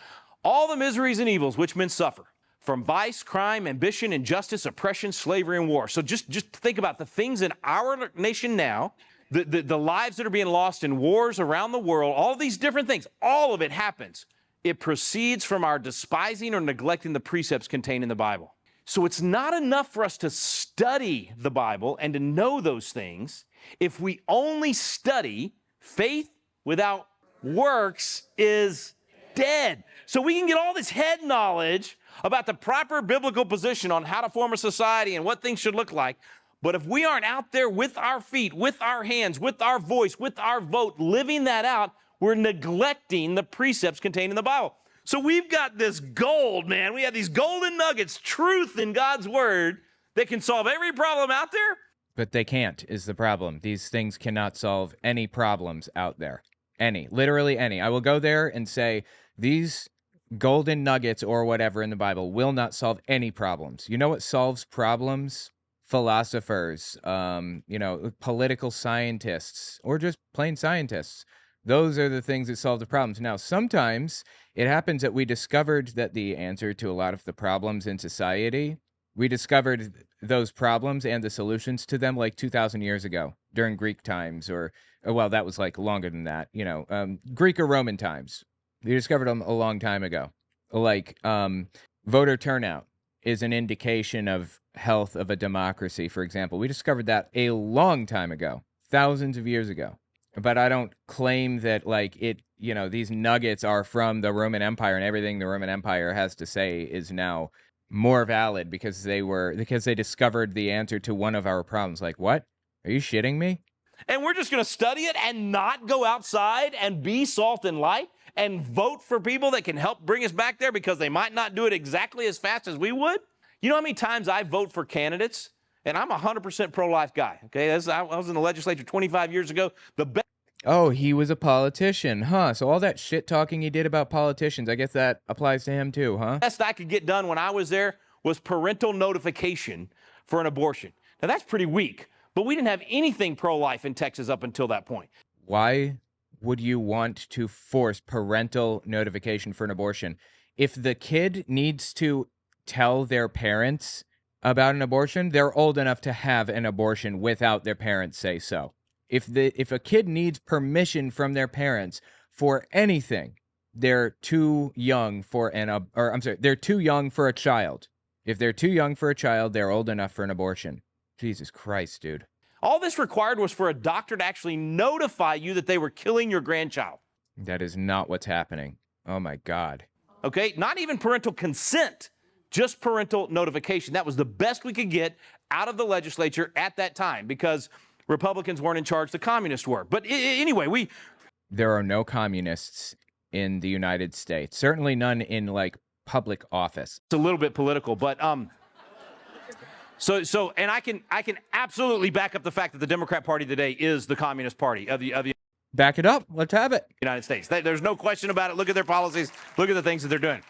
All the miseries and evils which men suffer, from vice, crime, ambition, injustice, oppression, slavery, and war. So just think about the things in our nation now, the lives that are being lost in wars around the world, all these different things, all of it happens. It proceeds from our despising or neglecting the precepts contained in the Bible. So it's not enough for us to study the Bible and to know those things. If we only study, faith without works is dead. So we can get all this head knowledge about the proper biblical position on how to form a society and what things should look like. But if we aren't out there with our feet, with our hands, with our voice, with our vote, living that out, we're neglecting the precepts contained in the Bible. So we've got this gold, man. We have these golden nuggets, truth in God's word that can solve every problem out there. But they can't, is the problem. These things cannot solve any problems out there. Any. Literally any. I will go there and say, these golden nuggets or whatever in the Bible will not solve any problems. You know what solves problems? Philosophers, political scientists, or just plain scientists. Those are the things that solve the problems. Now, sometimes it happens that we discovered that the answer to a lot of the problems in society, we discovered those problems and the solutions to them 2,000 years ago during Greek times, or, well, that was longer than that, Greek or Roman times. We discovered them a long time ago. Voter turnout is an indication of health of a democracy, for example. We discovered that a long time ago, thousands of years ago. But I don't claim that these nuggets are from the Roman Empire and everything the Roman Empire has to say is now more valid because they discovered the answer to one of our problems. What? Are you shitting me? And we're just going to study it and not go outside and be salt and light and vote for people that can help bring us back there because they might not do it exactly as fast as we would? You know how many times I vote for candidates? And I'm a 100% pro-life guy, okay? I was in the legislature 25 years ago. Oh, he was a politician, huh? So all that shit talking he did about politicians, I guess that applies to him too, huh? The best I could get done when I was there was parental notification for an abortion. Now, that's pretty weak, but we didn't have anything pro-life in Texas up until that point. Why would you want to force parental notification for an abortion? If the kid needs to tell their parents about an abortion, they're old enough to have an abortion without their parents say so. If a kid needs permission from their parents for anything, they're too young for they're too young for a child. If they're too young for a child, they're old enough for an abortion. Jesus Christ, dude. All this required was for a doctor to actually notify you that they were killing your grandchild. That is not what's happening. Oh my God. Okay, not even parental consent, just parental notification. That was the best we could get out of the legislature at that time because Republicans weren't in charge, the communists were. But anyway, there are no communists in the United States. Certainly none in public office. It's a little bit political, but And I can absolutely back up the fact that the Democrat Party today is the Communist Party of the Back it up. Let's have it. United States. There's no question about it. Look at their policies. Look at the things that they're doing.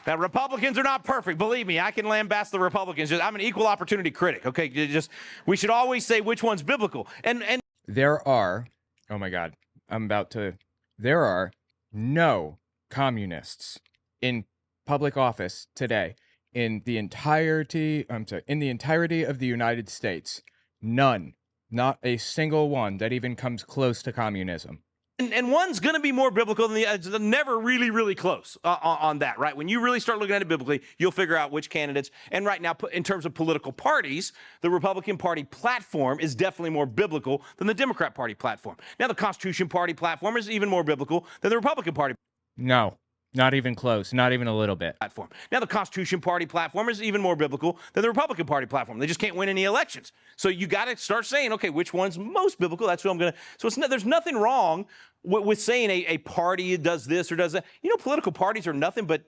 Now, Republicans are not perfect. Believe me, I can lambast the Republicans. I'm an equal opportunity critic. Okay, we should always say which one's biblical. And there are, oh my God, there are no communists in public office today in the entirety of the United States. None, not a single one that even comes close to communism. And one's going to be more biblical than the other. Never really, really close on that, right? When you really start looking at it biblically, you'll figure out which candidates. And right now, in terms of political parties, the Republican Party platform is definitely more biblical than the Democrat Party platform. Now, the Constitution Party platform is even more biblical than the Republican Party No, not even close, not even a little bit. platform. Now, the Constitution Party platform is even more biblical than the Republican Party platform. They just can't win any elections. So you got to start saying, okay, which one's most biblical? That's who I'm going to. So there's nothing wrong with saying a party does this or does that. You know, political parties are nothing but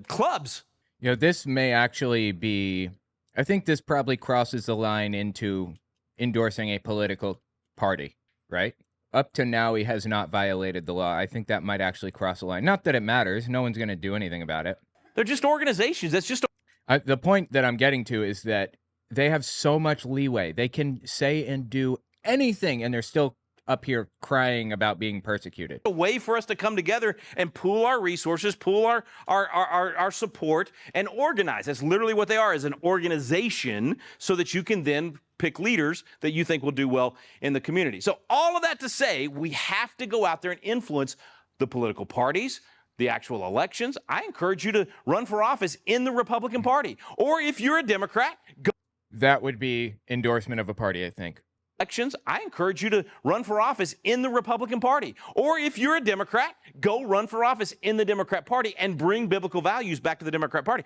clubs. You know, this may actually be, I think this probably crosses the line into endorsing a political party, right? Up to now, he has not violated the law. I think that might actually cross the line. Not that it matters. No one's going to do anything about it. They're just organizations. That's just. The point that I'm getting to is that they have so much leeway. They can say and do anything, and they're still up here crying about being persecuted. A way for us to come together and pool our resources, pool our support, and organize. That's literally what they are, is an organization, so that you can then pick leaders that you think will do well in the community. So all of that to say, we have to go out there and influence the political parties, the actual elections. I encourage you to run for office in the Republican Party. Or if you're a Democrat, go. That would be endorsement of a party, I think. Elections, I encourage you to run for office in the Republican Party. Or if you're a Democrat, go run for office in the Democrat Party and bring biblical values back to the Democrat Party.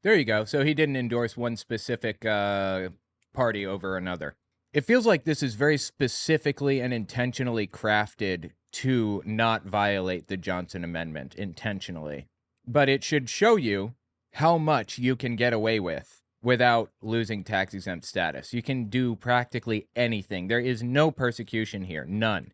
There you go. So he didn't endorse one specific party over another. It feels like this is very specifically and intentionally crafted to not violate the Johnson Amendment intentionally. But it should show you how much you can get away with without losing tax-exempt status. You can do practically anything. There is no persecution here, none.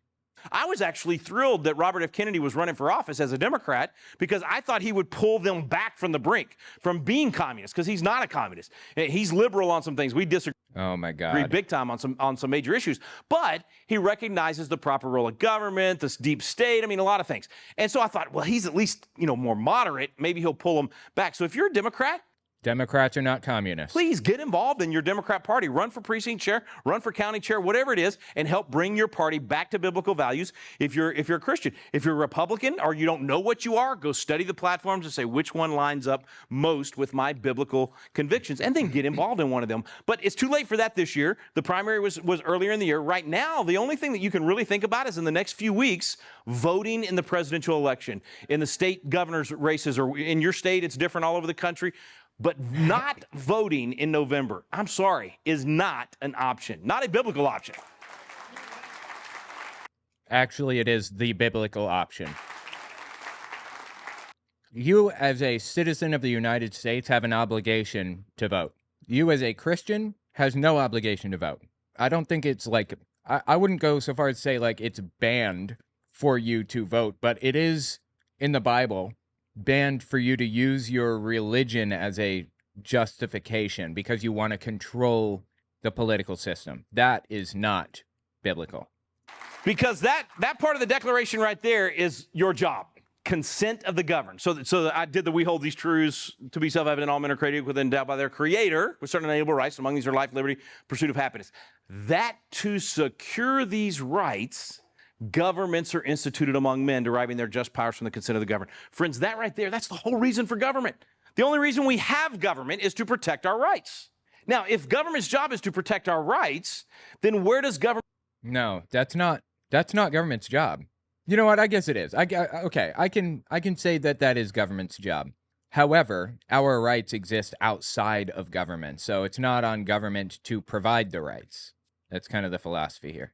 I was actually thrilled that Robert F. Kennedy was running for office as a Democrat, because I thought he would pull them back from the brink, from being communist, because he's not a communist. He's liberal on some things. We disagree. Oh my God. Big time on some major issues. But he recognizes the proper role of government, this deep state, a lot of things. And so I thought, well, he's at least, more moderate. Maybe he'll pull them back. So if you're a Democrat, Democrats are not communists. please get involved in your Democrat Party. Run for precinct chair, run for county chair, whatever it is, and help bring your party back to biblical values. If you're a Christian, if you're a Republican or you don't know what you are, go study the platforms and say which one lines up most with my biblical convictions, and then get involved in one of them. But it's too late for that this year. The primary was earlier in the year. Right now, the only thing that you can really think about is in the next few weeks, voting in the presidential election, in the state governor's races, or in your state, it's different all over the country. But not voting in November, I'm sorry, is not an option, not a biblical option. Actually, it is the biblical option. You, as a citizen of the United States, have an obligation to vote. You, as a Christian, has no obligation to vote. I don't think it's like, I wouldn't go so far as to say like it's banned for you to vote, but it is in the Bible banned for you to use your religion as a justification because you want to control the political system. That is not biblical. Because that part of the declaration right there is your job. Consent of the governed. So I did the we hold these truths to be self-evident, all men are created within doubt by their creator with certain inalienable rights. Among these are life, liberty, pursuit of happiness. That to secure these rights, governments are instituted among men, deriving their just powers from the consent of the governed. Friends, that right there, that's the whole reason for government. The only reason we have government is to protect our rights. Now, if government's job is to protect our rights, then where does government... No, that's not government's job. You know what? I guess it is. Okay, I can say that is government's job. However, our rights exist outside of government, so it's not on government to provide the rights. That's kind of the philosophy here.